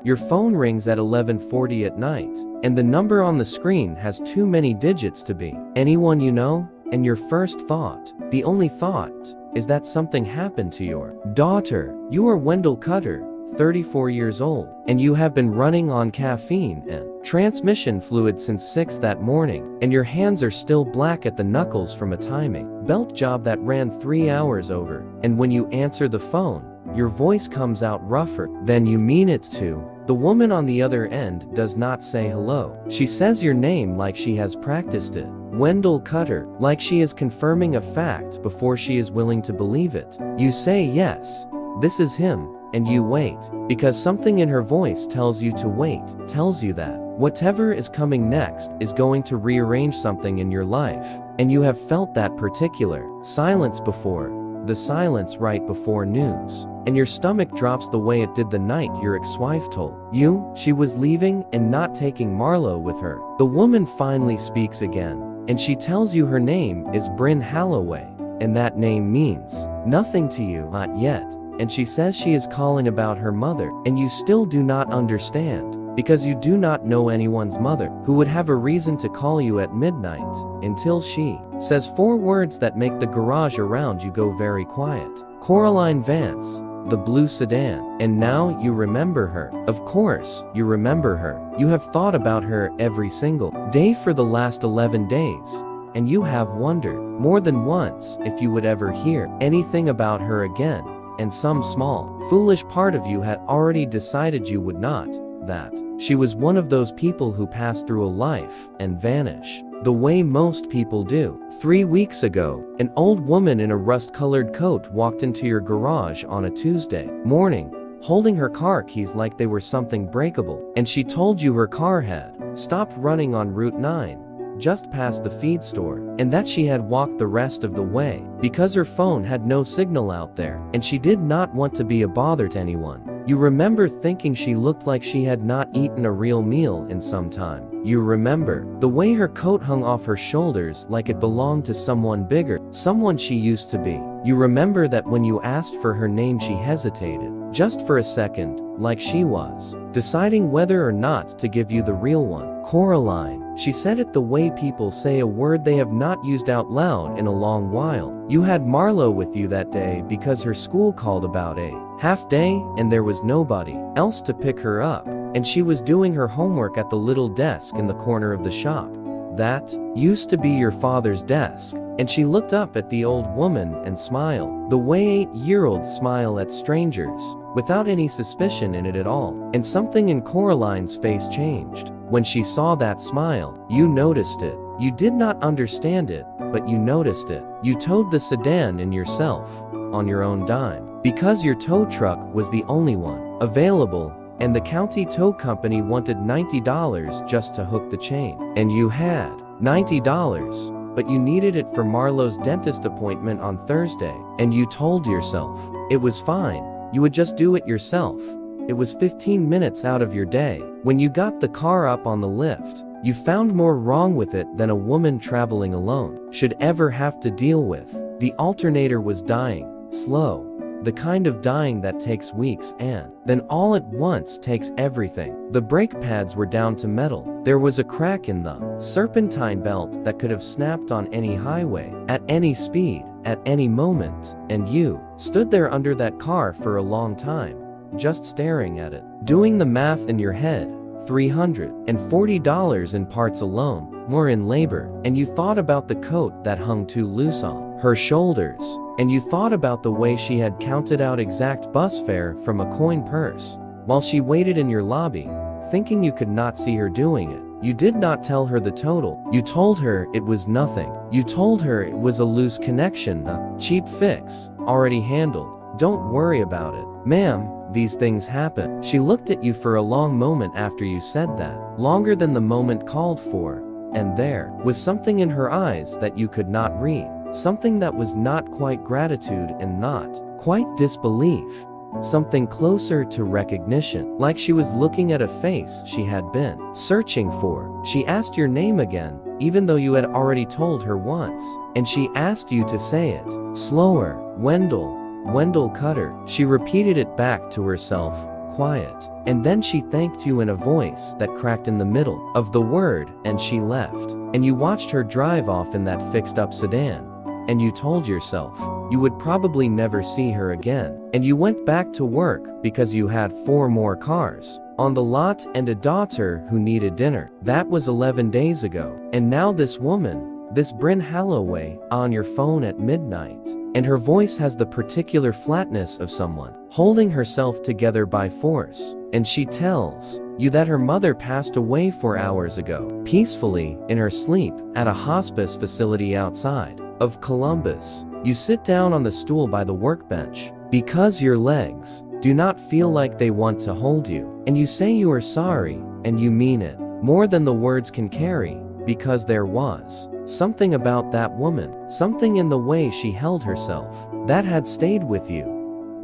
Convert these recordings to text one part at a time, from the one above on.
Your phone rings at 11:40 at night, and the number on the screen has too many digits to be anyone you know, and your first thought, the only thought, is that something happened to your daughter. You are Wendell Cutter, 34 years old, and you have been running on caffeine and transmission fluid since 6 that morning, and your hands are still black at the knuckles from a timing belt job that ran 3 hours over, and when you answer the phone, your voice comes out rougher than you mean it to. The woman on the other end does not say hello. She says your name like she has practiced it. Wendell Cutter, like she is confirming a fact before she is willing to believe it. You say yes, this is him, and you wait, because something in her voice tells you to wait, tells you that whatever is coming next is going to rearrange something in your life, and you have felt that particular silence before, the silence right before news, and your stomach drops the way it did the night your ex-wife told you she was leaving and not taking Marlo with her. The woman finally speaks again, and she tells you her name is Bryn Halloway, and that name means nothing to you, not yet. And she says she is calling about her mother, and you still do not understand, because you do not know anyone's mother who would have a reason to call you at midnight, until she says 4 words that make the garage around you go very quiet. Coraline Vance, the blue sedan. And now you remember her. Of course, you remember her. You have thought about her every single day for the last 11 days. And you have wondered more than once if you would ever hear anything about her again. And some small, foolish part of you had already decided you would not, that she was one of those people who pass through a life and vanish, the way most people do. 3 weeks ago, an old woman in a rust-colored coat walked into your garage on a Tuesday morning, holding her car keys like they were something breakable, and she told you her car had stopped running on Route 9. Just past the feed store, and that she had walked the rest of the way because her phone had no signal out there, and she did not want to be a bother to anyone. You remember thinking she looked like she had not eaten a real meal in some time. You remember the way her coat hung off her shoulders like it belonged to someone bigger, someone she used to be. You remember that when you asked for her name she hesitated, just for a second, like she was deciding whether or not to give you the real one. Coraline. She said it the way people say a word they have not used out loud in a long while. You had Marlo with you that day because her school called about a half day and there was nobody else to pick her up, and she was doing her homework at the little desk in the corner of the shop. That used to be your father's desk, and she looked up at the old woman and smiled, the way 8-year-olds smile at strangers, without any suspicion in it at all. And something in Coraline's face changed. When she saw that smile, you noticed it. You did not understand it, but you noticed it. You towed the sedan in yourself, on your own dime, because your tow truck was the only one available, and the county tow company wanted $90 just to hook the chain. And you had $90, but you needed it for Marlo's dentist appointment on Thursday, and you told yourself it was fine, you would just do it yourself. It was 15 minutes out of your day. When you got the car up on the lift, you found more wrong with it than a woman traveling alone should ever have to deal with. The alternator was dying, slow, the kind of dying that takes weeks and then all at once takes everything. The brake pads were down to metal. There was a crack in the serpentine belt that could have snapped on any highway, at any speed, at any moment, and you stood there under that car for a long time, just staring at it, doing the math in your head. $340 in parts alone, more in labor, and you thought about the coat that hung too loose on her shoulders, and you thought about the way she had counted out exact bus fare from a coin purse, while she waited in your lobby, thinking you could not see her doing it. You did not tell her the total. You told her it was nothing. You told her it was a loose connection, a cheap fix, already handled. Don't worry about it, ma'am. These things happen. She looked at you for a long moment after you said that, longer than the moment called for, and there was something in her eyes that you could not read, something that was not quite gratitude and not quite disbelief, something closer to recognition, like she was looking at a face she had been searching for. She asked your name again, even though you had already told her once, and she asked you to say it slower. Wendell Cutter. She repeated it back to herself, quiet. And then she thanked you in a voice that cracked in the middle of the word, and she left. And you watched her drive off in that fixed-up sedan. And you told yourself you would probably never see her again. And you went back to work because you had 4 more cars on the lot and a daughter who needed dinner. That was 11 days ago. And now this woman, this Bryn Halloway, on your phone at midnight. And her voice has the particular flatness of someone holding herself together by force. And she tells you that her mother passed away 4 hours ago, peacefully, in her sleep, at a hospice facility outside of Columbus. You sit down on the stool by the workbench because your legs do not feel like they want to hold you. And you say you are sorry, and you mean it more than the words can carry, because there was something about that woman, something in the way she held herself, that had stayed with you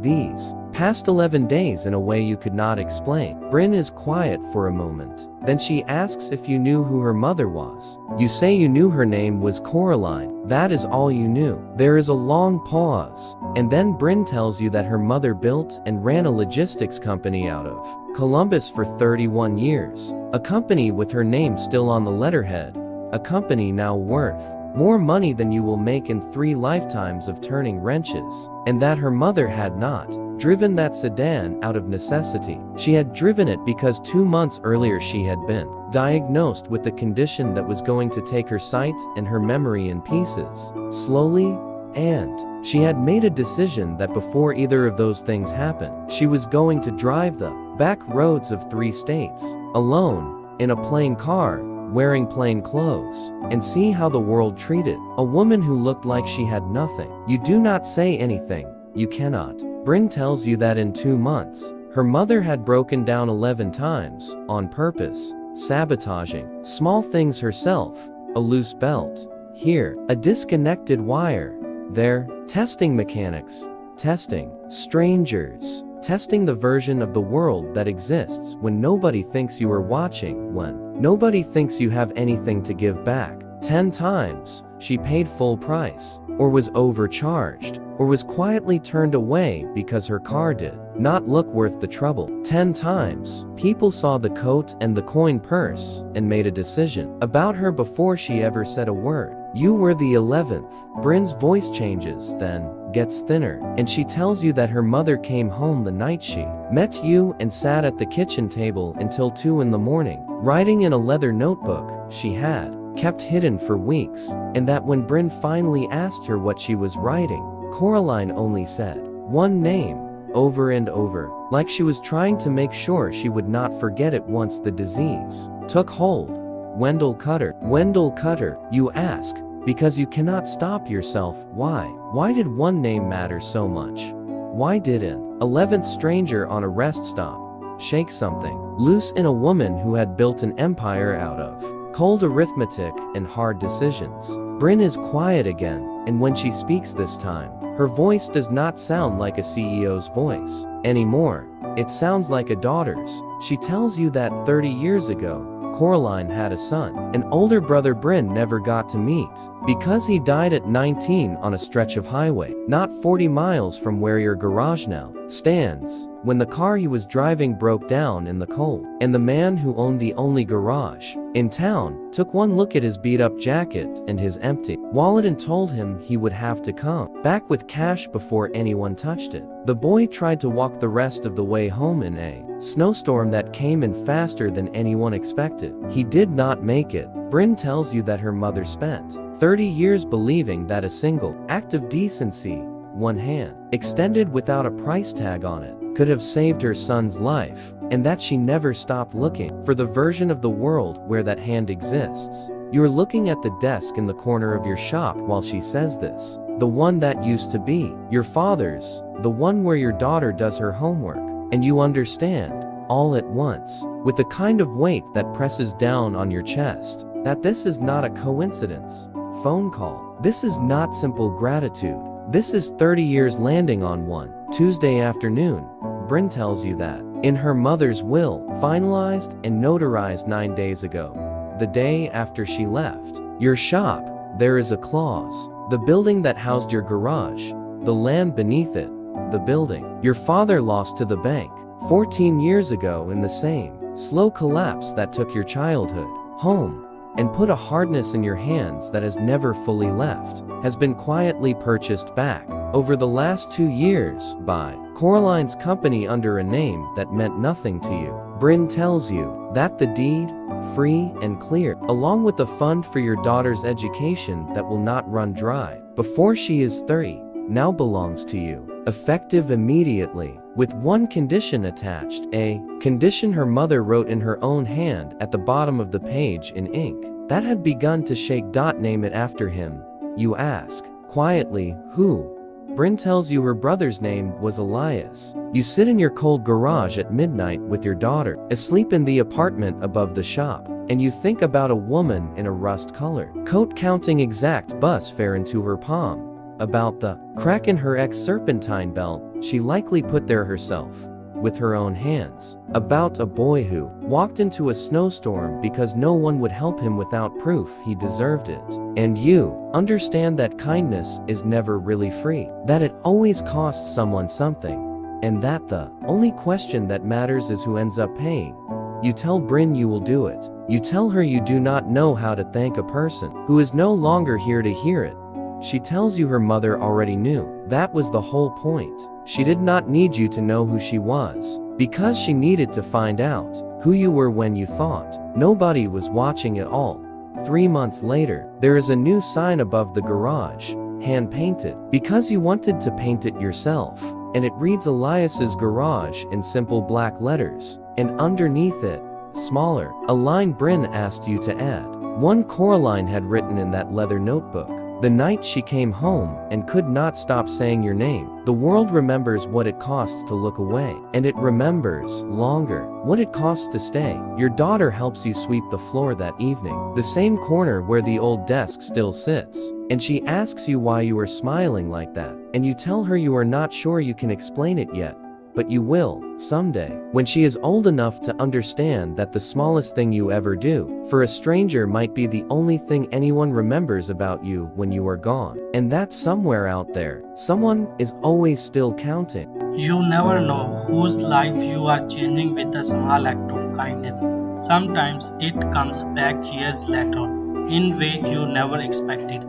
these past 11 days in a way you could not explain. Bryn is quiet for a moment. Then she asks if you knew who her mother was. You say you knew her name was Coraline. That is all you knew. There is a long pause, and then Bryn tells you that her mother built and ran a logistics company out of Columbus for 31 years. A company with her name still on the letterhead. A company now worth more money than you will make in 3 lifetimes of turning wrenches. And that her mother had not driven that sedan out of necessity. She had driven it because 2 months earlier she had been diagnosed with a condition that was going to take her sight and her memory in pieces, slowly, and she had made a decision that before either of those things happened, she was going to drive the back roads of 3 states, alone, in a plain car, wearing plain clothes, and see how the world treated a woman who looked like she had nothing. You do not say anything. You cannot. Bryn tells you that in 2 months, her mother had broken down 11 times, on purpose, sabotaging small things herself, a loose belt here, a disconnected wire there, testing mechanics, testing strangers, testing the version of the world that exists when nobody thinks you are watching, when nobody thinks you have anything to give back. 10 times, she paid full price, or was overcharged, or was quietly turned away because her car did not look worth the trouble. 10 times, people saw the coat and the coin purse and made a decision about her before she ever said a word. You were the 11th. Bryn's voice changes, then gets thinner, and she tells you that her mother came home the night she met you and sat at the kitchen table until 2 in the morning, writing in a leather notebook she had kept hidden for weeks, and that when Bryn finally asked her what she was writing, Coraline only said one name over and over, like she was trying to make sure she would not forget it once the disease took hold. Wendell Cutter. Wendell Cutter, you ask, because you cannot stop yourself. Why? Why did one name matter so much? Why did an 11th stranger on a rest stop shake something loose in a woman who had built an empire out of cold arithmetic and hard decisions? Bryn is quiet again, and when she speaks this time, her voice does not sound like a CEO's voice anymore. It sounds like a daughter's. She tells you that 30 years ago, Coraline had a son, an older brother Bryn never got to meet, because he died at 19 on a stretch of highway, not 40 miles from where your garage now stands, when the car he was driving broke down in the cold. And the man who owned the only garage in town took one look at his beat-up jacket and his empty wallet and told him he would have to come back with cash before anyone touched it. The boy tried to walk the rest of the way home in a snowstorm that came in faster than anyone expected. He did not make it. Bryn tells you that her mother spent 30 years believing that a single act of decency, one hand extended without a price tag on it, could have saved her son's life, and that she never stopped looking for the version of the world where that hand exists. You're looking at the desk in the corner of your shop while she says this. The one that used to be your father's, the one where your daughter does her homework, and you understand, all at once, with a kind of weight that presses down on your chest, that this is not a coincidence. Phone call. This is not simple gratitude. This is 30 years landing on one Tuesday afternoon. Bryn tells you that, in her mother's will, finalized and notarized 9 days ago, the day after she left your shop, there is a clause. The building that housed your garage, the land beneath it, the building your father lost to the bank 14 years ago in the same slow collapse that took your childhood, home, and put a hardness in your hands that has never fully left, has been quietly purchased back over the last 2 years by Coraline's company under a name that meant nothing to you. Bryn tells you that the deed, free and clear, along with a fund for your daughter's education that will not run dry before she is 30, now belongs to you, effective immediately, with one condition attached, a condition her mother wrote in her own hand at the bottom of the page in ink that had begun to shake. Name it after him. You ask, quietly, who? Bryn tells you her brother's name was Elias. You sit in your cold garage at midnight with your daughter, asleep in the apartment above the shop, and you think about a woman in a rust-colored coat counting exact bus fare into her palm, about the crack in her ex-serpentine belt she likely put there herself, with her own hands, about a boy who walked into a snowstorm because no one would help him without proof he deserved it. And you understand that kindness is never really free, that it always costs someone something, and that the only question that matters is who ends up paying. You tell Bryn you will do it. You tell her you do not know how to thank a person who is no longer here to hear it. She tells you her mother already knew. That was the whole point. She did not need you to know who she was, because she needed to find out who you were when you thought nobody was watching at all. 3 months later, there is a new sign above the garage, hand-painted, because you wanted to paint it yourself, and it reads Elias's Garage in simple black letters, and underneath it, smaller, a line Bryn asked you to add. One Coraline had written in that leather notebook. The night she came home and could not stop saying your name. The world remembers what it costs to look away, and it remembers, longer, what it costs to stay. Your daughter helps you sweep the floor that evening, the same corner where the old desk still sits, and she asks you why you are smiling like that, and you tell her you are not sure you can explain it yet, but you will, someday, when she is old enough to understand that the smallest thing you ever do for a stranger might be the only thing anyone remembers about you when you are gone. And that somewhere out there, someone is always still counting. You never know whose life you are changing with a small act of kindness. Sometimes it comes back years later in ways you never expected.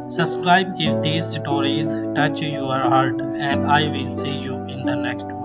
Subscribe if these stories touch your heart, and I will see you in the next one.